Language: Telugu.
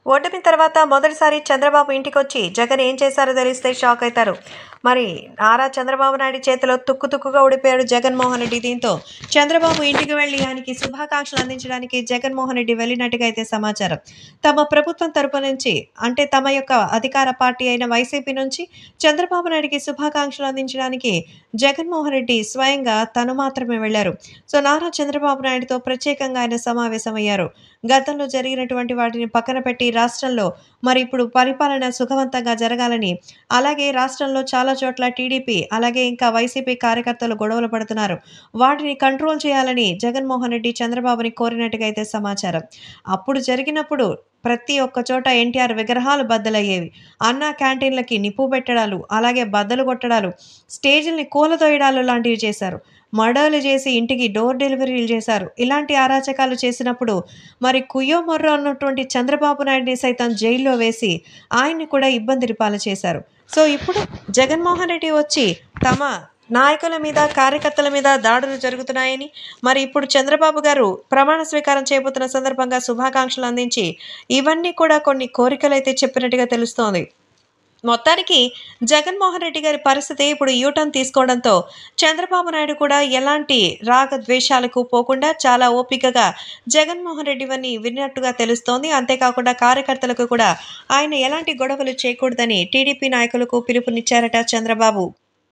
ఓటమి తర్వాత మొదటిసారి చంద్రబాబు ఇంటికొచ్చి జగన్ ఏం చేశారో తెలిస్తే షాక్ అవుతారు. మరి నారా చంద్రబాబు నాయుడు చేతిలో తుక్కుగా ఊడిపోయాడు జగన్మోహన్ రెడ్డి. దీంతో చంద్రబాబు ఇంటికి వెళ్లి ఆయనకి శుభాకాంక్షలు అందించడానికి జగన్మోహన్ రెడ్డి వెళ్ళినట్టుగా అయితే సమాచారం. తమ ప్రభుత్వం తరపు నుంచి, అంటే తమ యొక్క అధికార పార్టీ అయిన వైసీపీ నుంచి చంద్రబాబు నాయుడికి శుభాకాంక్షలు అందించడానికి జగన్మోహన్ రెడ్డి స్వయంగా తను మాత్రమే వెళ్లారు. సో నారా చంద్రబాబు నాయుడుతో ప్రత్యేకంగా ఆయన సమావేశమయ్యారు. గతంలో జరిగినటువంటి వాటిని పక్కన పెట్టి రాష్ట్రంలో మరి ఇప్పుడు పరిపాలన సుఖవంతంగా జరగాలని, అలాగే రాష్ట్రంలో చాలా చోట్ల టీడీపీ అలాగే ఇంకా వైసీపీ కార్యకర్తలు గొడవలు పడుతున్నారు. వాటిని కంట్రోల్ చేయాలని జగన్మోహన్ రెడ్డి చంద్రబాబుని కోరినట్టుగా అయితే సమాచారం. అప్పుడు జరిగినప్పుడు ప్రతి ఒక్క చోట ఎన్టీఆర్ విగ్రహాలు బద్దలయ్యేవి. అన్నా క్యాంటీన్లకి నిప్పు పెట్టడాలు, అలాగే బద్దలు కొట్టడాలు, స్టేజ్‌ల్ని కూలదోయడాలు లాంటివి చేశారు. మర్డర్‌లు చేసి ఇంటికి డోర్ డెలివరీలు చేశారు. ఇలాంటి అరాచకాలు చేసినప్పుడు మరి కుయ్యో మొర్రో అన్నటువంటి చంద్రబాబు నాయుడిని సైతం జైల్లో వేసి ఆయన్ని కూడా ఇబ్బందిని పాలు చేశారు. సో ఇప్పుడు జగన్మోహన్ రెడ్డి వచ్చి తమ నాయకుల మీద, కార్యకర్తల మీద దాడులు జరుగుతున్నాయని, మరి ఇప్పుడు చంద్రబాబు గారు ప్రమాణ స్వీకారం చేయబోతున్న సందర్భంగా శుభాకాంక్షలు అందించి ఇవన్నీ కూడా కొన్ని కోరికలైతే చెప్పినట్టుగా తెలుస్తోంది. మొత్తానికి జగన్మోహన్ రెడ్డి గారి పరిస్థితి ఇప్పుడు యూటర్న్ తీసుకోవడంతో చంద్రబాబు నాయుడు కూడా ఎలాంటి రాగద్వేషాలకు పోకుండా చాలా ఓపికగా జగన్మోహన్ రెడ్డివని విన్నట్టుగా తెలుస్తోంది. అంతేకాకుండా కార్యకర్తలకు కూడా ఆయన ఎలాంటి గొడవలు చేయకూడదని టీడీపీ నాయకులకు పిలుపునిచ్చారట చంద్రబాబు.